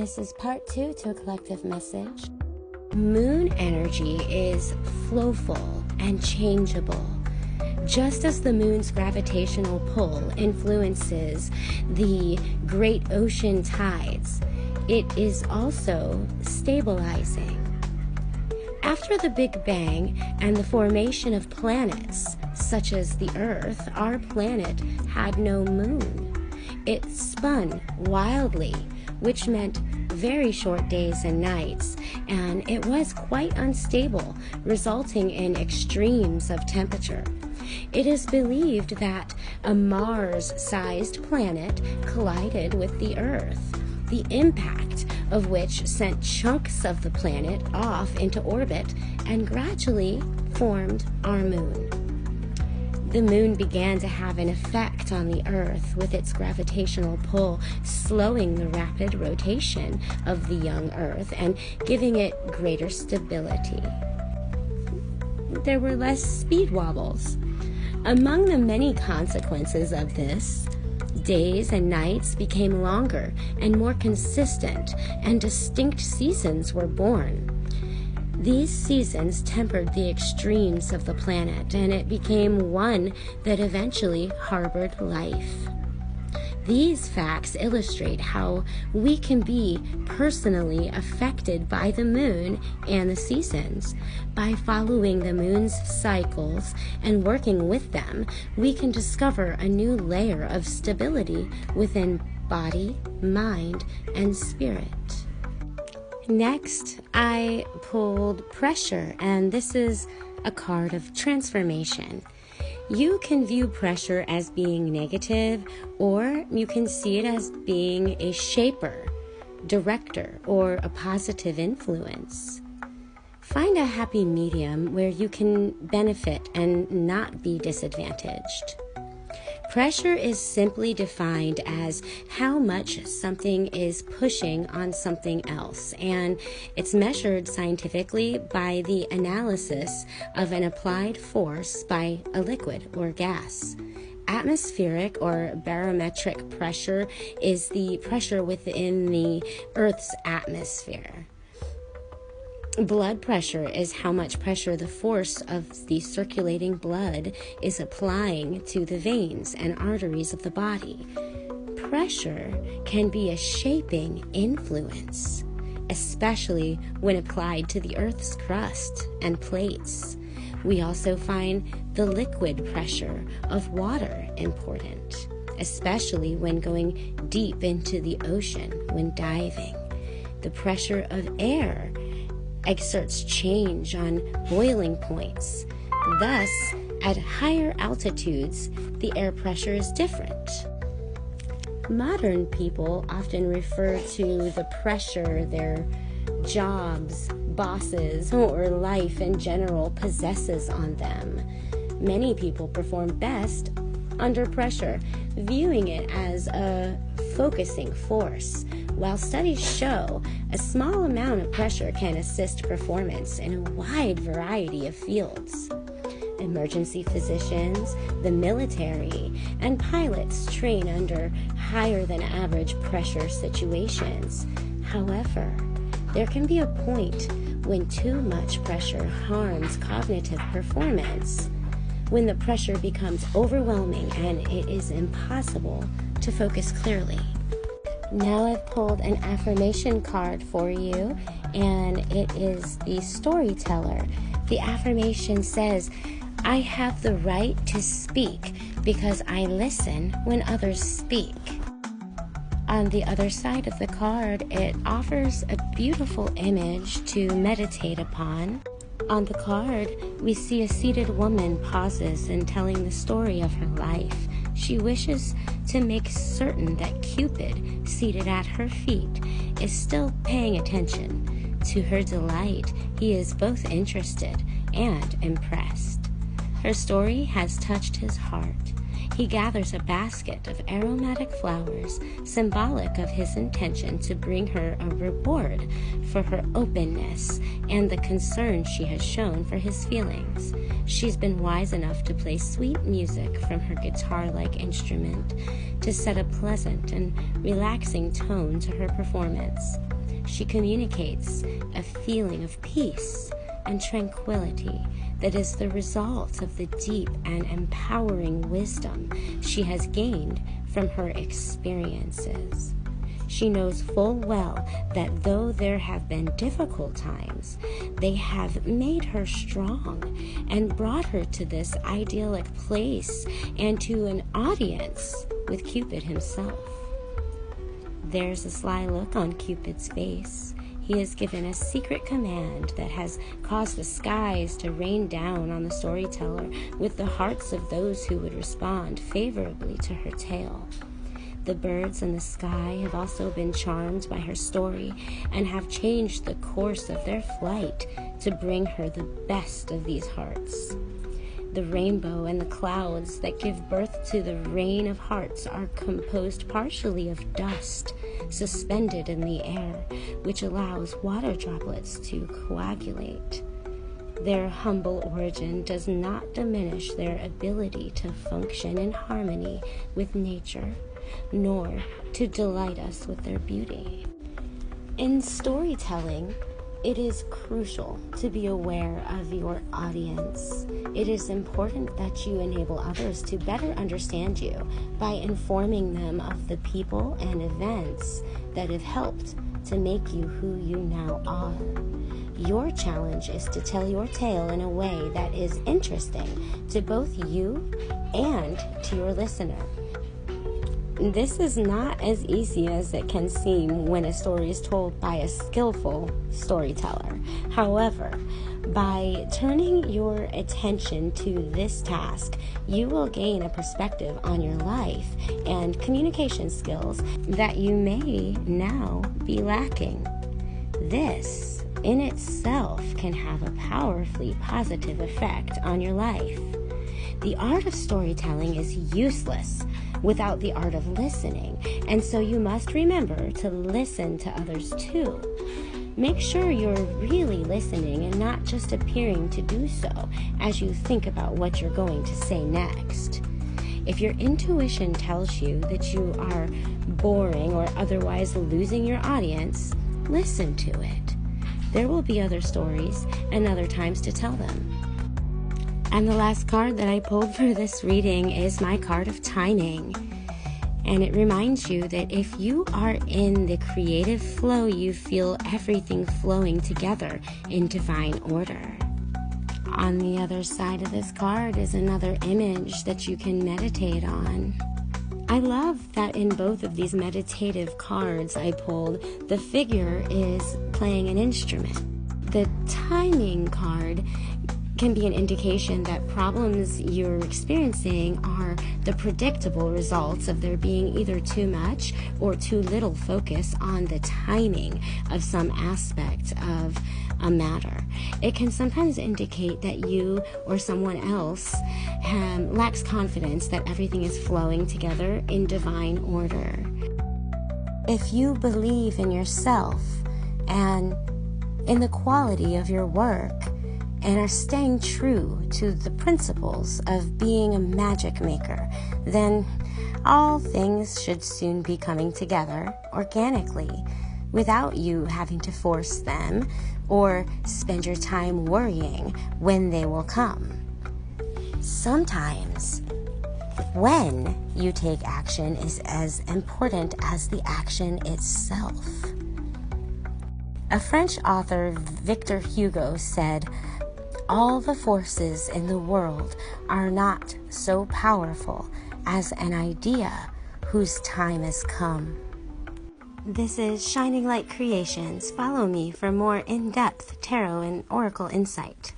This is part 2 to a collective message. Moon energy is flowful and changeable. Just as the moon's gravitational pull influences the great ocean tides, it is also stabilizing. After the Big Bang and the formation of planets, such as the Earth, our planet had no moon. It spun wildly, which meant very short days and nights, and it was quite unstable, resulting in extremes of temperature. It is believed that a Mars-sized planet collided with the Earth, the impact of which sent chunks of the planet off into orbit and gradually formed our moon. The moon began to have an effect on the Earth with its gravitational pull, slowing the rapid rotation of the young Earth and giving it greater stability. There were less speed wobbles. Among the many consequences of this, days and nights became longer and more consistent, and distinct seasons were born. These seasons tempered the extremes of the planet, and it became one that eventually harbored life. These facts illustrate how we can be personally affected by the moon and the seasons. By following the moon's cycles and working with them, we can discover a new layer of stability within body, mind, and spirit. Next, I pulled pressure, and this is a card of transformation. You can view pressure as being negative, or you can see it as being a shaper, director, or a positive influence. Find a happy medium where you can benefit and not be disadvantaged. Pressure is simply defined as how much something is pushing on something else, and it's measured scientifically by the analysis of an applied force by a liquid or gas. Atmospheric or barometric pressure is the pressure within the Earth's atmosphere. Blood pressure is how much pressure the force of the circulating blood is applying to the veins and arteries of the body. Pressure can be a shaping influence, especially when applied to the Earth's crust and plates. We also find the liquid pressure of water important, especially when going deep into the ocean when diving. The pressure of air exerts change on boiling points. Thus, at higher altitudes, the air pressure is different. Modern people often refer to the pressure their jobs, bosses, or life in general possesses on them. Many people perform best under pressure, viewing it as a focusing force. While studies show a small amount of pressure can assist performance in a wide variety of fields. Emergency physicians, the military, and pilots train under higher than average pressure situations. However, there can be a point when too much pressure harms cognitive performance, when the pressure becomes overwhelming and it is impossible to focus clearly. Now I've pulled an affirmation card for you, and it is the storyteller. The affirmation says, "I have the right to speak because I listen when others speak." On the other side of the card, it offers a beautiful image to meditate upon. On the card, we see a seated woman pauses in telling the story of her life. She wishes to make certain that Cupid, seated at her feet, is still paying attention. To her delight, he is both interested and impressed. Her story has touched his heart. he gathers a basket of aromatic flowers, symbolic of his intention to bring her a reward for her openness and the concern she has shown for his feelings. She's been wise enough to play sweet music from her guitar-like instrument to set a pleasant and relaxing tone to her performance. She communicates a feeling of peace and tranquility that is the result of the deep and empowering wisdom she has gained from her experiences. She knows full well that though there have been difficult times, they have made her strong and brought her to this idyllic place and to an audience with Cupid himself. There's a sly look on Cupid's face. He has given a secret command that has caused the skies to rain down on the storyteller with the hearts of those who would respond favorably to her tale. The birds in the sky have also been charmed by her story and have changed the course of their flight to bring her the best of these hearts. The rainbow and the clouds that give birth to the rain of hearts are composed partially of dust suspended in the air, which allows water droplets to coagulate. Their humble origin does not diminish their ability to function in harmony with nature, nor to delight us with their beauty. In storytelling, it is crucial to be aware of your audience. It is important that you enable others to better understand you by informing them of the people and events that have helped to make you who you now are. Your challenge is to tell your tale in a way that is interesting to both you and to your listener. This is not as easy as it can seem when a story is told by a skillful storyteller. However, by turning your attention to this task, you will gain a perspective on your life and communication skills that you may now be lacking. This, in itself, can have a powerfully positive effect on your life. The art of storytelling is useless without the art of listening, and so you must remember to listen to others too. Make sure you're really listening and not just appearing to do so as you think about what you're going to say next. If your intuition tells you that you are boring or otherwise losing your audience, listen to it. There will be other stories and other times to tell them. And the last card that I pulled for this reading is my card of timing. And it reminds you that if you are in the creative flow, you feel everything flowing together in divine order. On the other side of this card is another image that you can meditate on. I love that in both of these meditative cards I pulled, the figure is playing an instrument. The timing card can be an indication that problems you're experiencing are the predictable results of there being either too much or too little focus on the timing of some aspect of a matter. It can sometimes indicate that you or someone else lacks confidence that everything is flowing together in divine order. If you believe in yourself and in the quality of your work, and are staying true to the principles of being a magic maker, then all things should soon be coming together organically without you having to force them or spend your time worrying when they will come. Sometimes when you take action is as important as the action itself. A French author, Victor Hugo, said, "All the forces in the world are not so powerful as an idea whose time has come." This is Shining Light Creations. Follow me for more in-depth tarot and oracle insight.